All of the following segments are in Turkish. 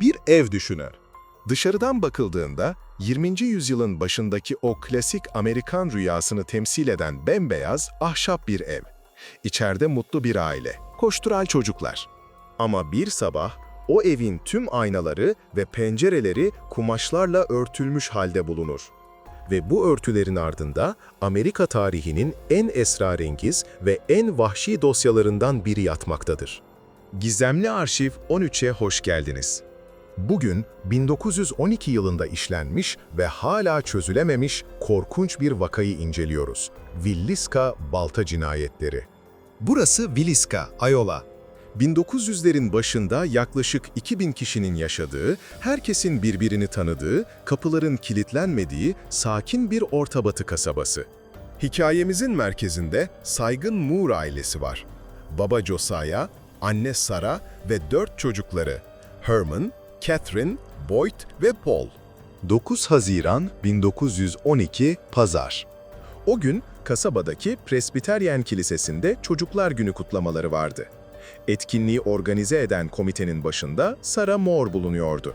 Bir ev düşünün. Dışarıdan bakıldığında 20. yüzyılın başındaki o klasik Amerikan rüyasını temsil eden bembeyaz, ahşap bir ev. İçeride mutlu bir aile, koşturan çocuklar. Ama bir sabah o evin tüm aynaları ve pencereleri kumaşlarla örtülmüş halde bulunur. Ve bu örtülerin ardında Amerika tarihinin en esrarengiz ve en vahşi dosyalarından biri yatmaktadır. Gizemli Arşiv 13'e hoş geldiniz. Bugün 1912 yılında işlenmiş ve hala çözülememiş korkunç bir vakayı inceliyoruz. Villisca Balta Cinayetleri. Burası Villisca, Iowa. 1900'lerin başında yaklaşık 2000 kişinin yaşadığı, herkesin birbirini tanıdığı, kapıların kilitlenmediği sakin bir ortabatı kasabası. Hikayemizin merkezinde saygın Moore ailesi var. Baba Josiah, anne Sarah ve 4 çocukları Herman, Catherine, Boyd ve Paul. 9 Haziran 1912 Pazar. O gün kasabadaki Presbiteryen Kilisesi'nde Çocuklar Günü kutlamaları vardı. Etkinliği organize eden komitenin başında Sarah Moore bulunuyordu.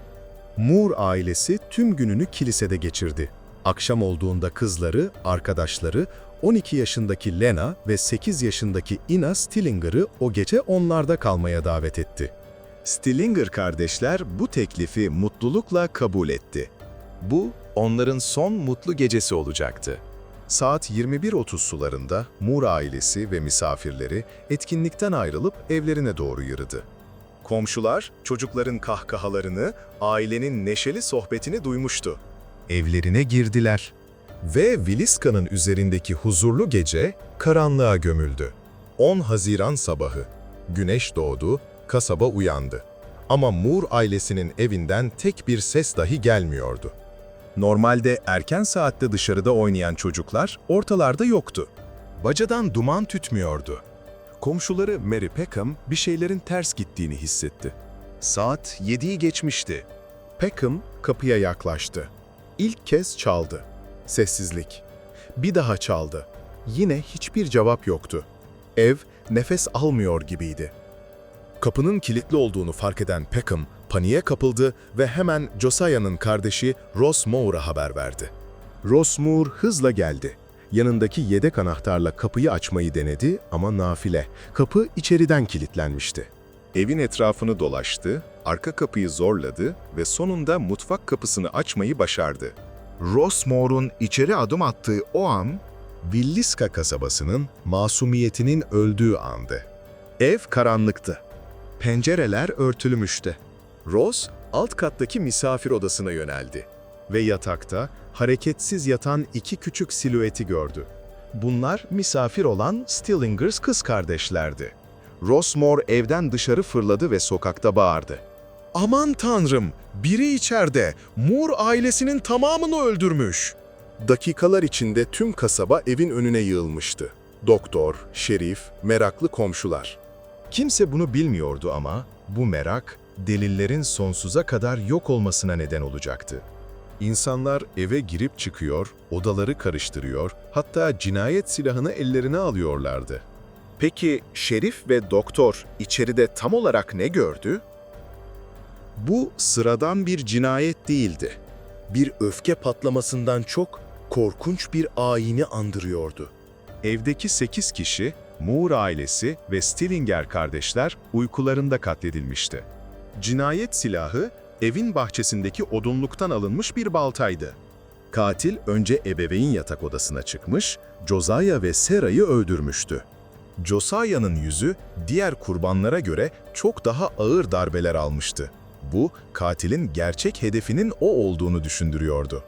Moore ailesi tüm gününü kilisede geçirdi. Akşam olduğunda kızları, arkadaşları, 12 yaşındaki Lena ve 8 yaşındaki Ina Stillinger'ı o gece onlarda kalmaya davet etti. Stillinger kardeşler bu teklifi mutlulukla kabul etti. Bu, onların son mutlu gecesi olacaktı. Saat 21.30 sularında Moore ailesi ve misafirleri etkinlikten ayrılıp evlerine doğru yürüdü. Komşular, çocukların kahkahalarını, ailenin neşeli sohbetini duymuştu. Evlerine girdiler. Ve Villisca'nın üzerindeki huzurlu gece karanlığa gömüldü. 10 Haziran sabahı. Güneş doğdu, kasaba uyandı. Ama Moore ailesinin evinden tek bir ses dahi gelmiyordu. Normalde erken saatte dışarıda oynayan çocuklar ortalarda yoktu. Bacadan duman tütmüyordu. Komşuları Mary Peckham bir şeylerin ters gittiğini hissetti. Saat 7'yi geçmişti. Peckham kapıya yaklaştı. İlk kez çaldı. Sessizlik. Bir daha çaldı. Yine hiçbir cevap yoktu. Ev nefes almıyor gibiydi. Kapının kilitli olduğunu fark eden Peckham paniğe kapıldı ve hemen Josiah'nın kardeşi Ross Moore'a haber verdi. Ross Moore hızla geldi. Yanındaki yedek anahtarla kapıyı açmayı denedi ama nafile. Kapı içeriden kilitlenmişti. Evin etrafını dolaştı, arka kapıyı zorladı ve sonunda mutfak kapısını açmayı başardı. Ross Moore'un içeri adım attığı o an, Villisca kasabasının masumiyetinin öldüğü andı. Ev karanlıktı. Pencereler örtülmüştü. Ross, alt kattaki misafir odasına yöneldi ve yatakta hareketsiz yatan 2 küçük silüeti gördü. Bunlar misafir olan Stillingers kız kardeşlerdi. Ross Moore evden dışarı fırladı ve sokakta bağırdı. "Aman Tanrım, biri içeride, Moore ailesinin tamamını öldürmüş." Dakikalar içinde tüm kasaba evin önüne yığılmıştı. Doktor, şerif, meraklı komşular. Kimse bunu bilmiyordu ama bu merak, delillerin sonsuza kadar yok olmasına neden olacaktı. İnsanlar eve girip çıkıyor, odaları karıştırıyor, hatta cinayet silahını ellerine alıyorlardı. Peki şerif ve doktor içeride tam olarak ne gördü? Bu sıradan bir cinayet değildi. Bir öfke patlamasından çok korkunç bir ayini andırıyordu. Evdeki 8 kişi, Moore ailesi ve Stillinger kardeşler uykularında katledilmişti. Cinayet silahı, evin bahçesindeki odunluktan alınmış bir baltaydı. Katil önce ebeveyn yatak odasına çıkmış, Josiah ve Sarah'yı öldürmüştü. Josiah'nın yüzü diğer kurbanlara göre çok daha ağır darbeler almıştı. Bu, katilin gerçek hedefinin o olduğunu düşündürüyordu.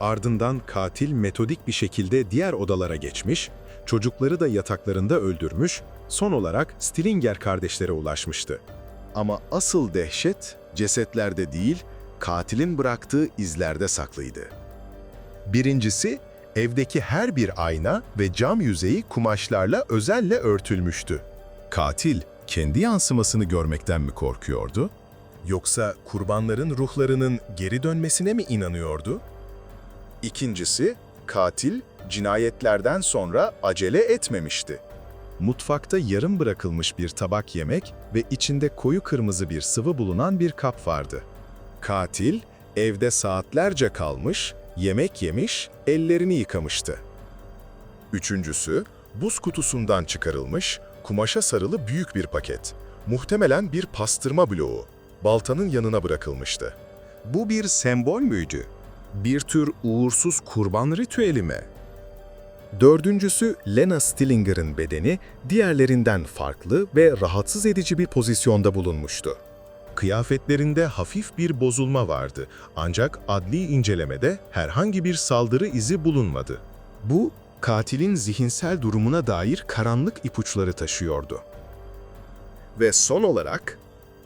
Ardından katil metodik bir şekilde diğer odalara geçmiş, çocukları da yataklarında öldürmüş, son olarak Stillinger kardeşlere ulaşmıştı. Ama asıl dehşet cesetlerde değil, katilin bıraktığı izlerde saklıydı. Birincisi, evdeki her bir ayna ve cam yüzeyi kumaşlarla özelle örtülmüştü. Katil, kendi yansımasını görmekten mi korkuyordu? Yoksa kurbanların ruhlarının geri dönmesine mi inanıyordu? İkincisi, katil cinayetlerden sonra acele etmemişti. Mutfakta yarım bırakılmış bir tabak yemek ve içinde koyu kırmızı bir sıvı bulunan bir kap vardı. Katil, evde saatlerce kalmış, yemek yemiş, ellerini yıkamıştı. Üçüncüsü, buz kutusundan çıkarılmış, kumaşa sarılı büyük bir paket. Muhtemelen bir pastırma bloğu, baltanın yanına bırakılmıştı. Bu bir sembol müydü? Bir tür uğursuz kurban ritüeli mi? Dördüncüsü, Lena Stillinger'ın bedeni diğerlerinden farklı ve rahatsız edici bir pozisyonda bulunmuştu. Kıyafetlerinde hafif bir bozulma vardı, ancak adli incelemede herhangi bir saldırı izi bulunmadı. Bu, katilin zihinsel durumuna dair karanlık ipuçları taşıyordu. Ve son olarak,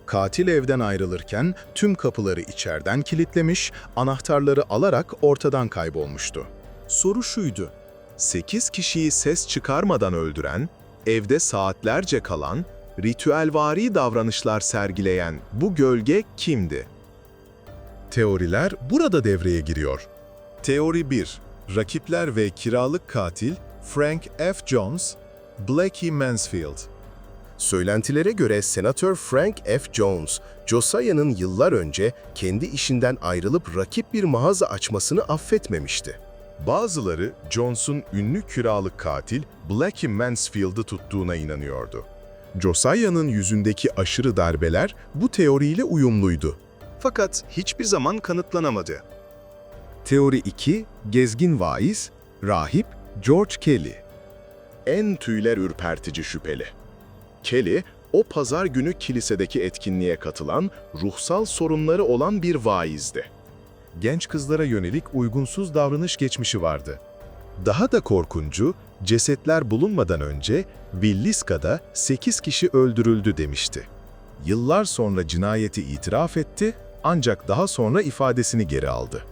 katil evden ayrılırken tüm kapıları içeriden kilitlemiş, anahtarları alarak ortadan kaybolmuştu. Soru şuydu: 8 kişiyi ses çıkarmadan öldüren, evde saatlerce kalan, ritüelvari davranışlar sergileyen bu gölge kimdi? Teoriler burada devreye giriyor. Teori 1. Rakipler ve kiralık katil Frank F. Jones, Blackie Mansfield. Söylentilere göre Senatör Frank F. Jones, Josiah'nın yıllar önce kendi işinden ayrılıp rakip bir mağaza açmasını affetmemişti. Bazıları Jones'un ünlü kiralık katil Blackie Mansfield'ı tuttuğuna inanıyordu. Josiah'nın yüzündeki aşırı darbeler bu teoriyle uyumluydu. Fakat hiçbir zaman kanıtlanamadı. Teori 2, gezgin vaiz, rahip George Kelly. En tüyler ürpertici şüpheli. Kelly, o pazar günü kilisedeki etkinliğe katılan, ruhsal sorunları olan bir vaizdi. Genç kızlara yönelik uygunsuz davranış geçmişi vardı. Daha da korkuncu, cesetler bulunmadan önce Villisca'da 8 kişi öldürüldü demişti. Yıllar sonra cinayeti itiraf etti, ancak daha sonra ifadesini geri aldı.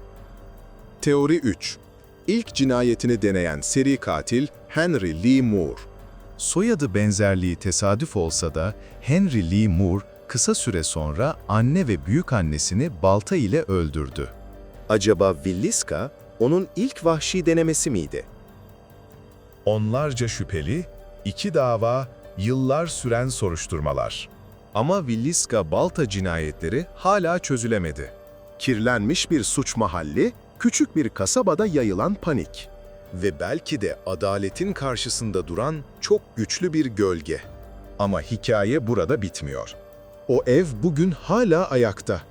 Teori 3. İlk cinayetini deneyen seri katil Henry Lee Moore. Soyadı benzerliği tesadüf olsa da Henry Lee Moore kısa süre sonra anne ve büyükannesini balta ile öldürdü. Acaba Villisca onun ilk vahşi denemesi miydi? Onlarca şüpheli, 2 dava, yıllar süren soruşturmalar. Ama Villisca balta cinayetleri hala çözülemedi. Kirlenmiş bir suç mahalli, küçük bir kasabada yayılan panik. Ve belki de adaletin karşısında duran çok güçlü bir gölge. Ama hikaye burada bitmiyor. O ev bugün hala ayakta.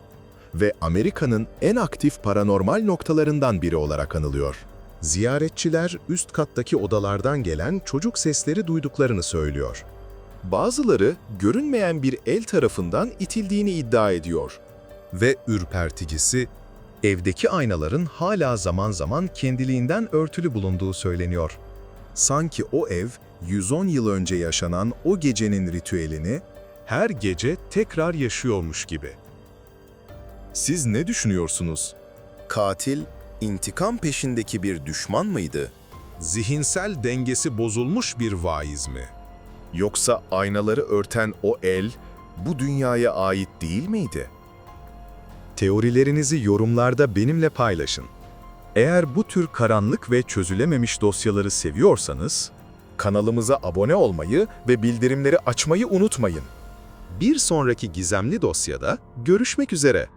Ve Amerika'nın en aktif paranormal noktalarından biri olarak anılıyor. Ziyaretçiler üst kattaki odalardan gelen çocuk sesleri duyduklarını söylüyor. Bazıları görünmeyen bir el tarafından itildiğini iddia ediyor. Ve ürperticisi, evdeki aynaların hala zaman zaman kendiliğinden örtülü bulunduğu söyleniyor. Sanki o ev, 110 yıl önce yaşanan o gecenin ritüelini her gece tekrar yaşıyormuş gibi. Siz ne düşünüyorsunuz? Katil, intikam peşindeki bir düşman mıydı? Zihinsel dengesi bozulmuş bir vaiz mi? Yoksa aynaları örten o el, bu dünyaya ait değil miydi? Teorilerinizi yorumlarda benimle paylaşın. Eğer bu tür karanlık ve çözülememiş dosyaları seviyorsanız, kanalımıza abone olmayı ve bildirimleri açmayı unutmayın. Bir sonraki gizemli dosyada görüşmek üzere.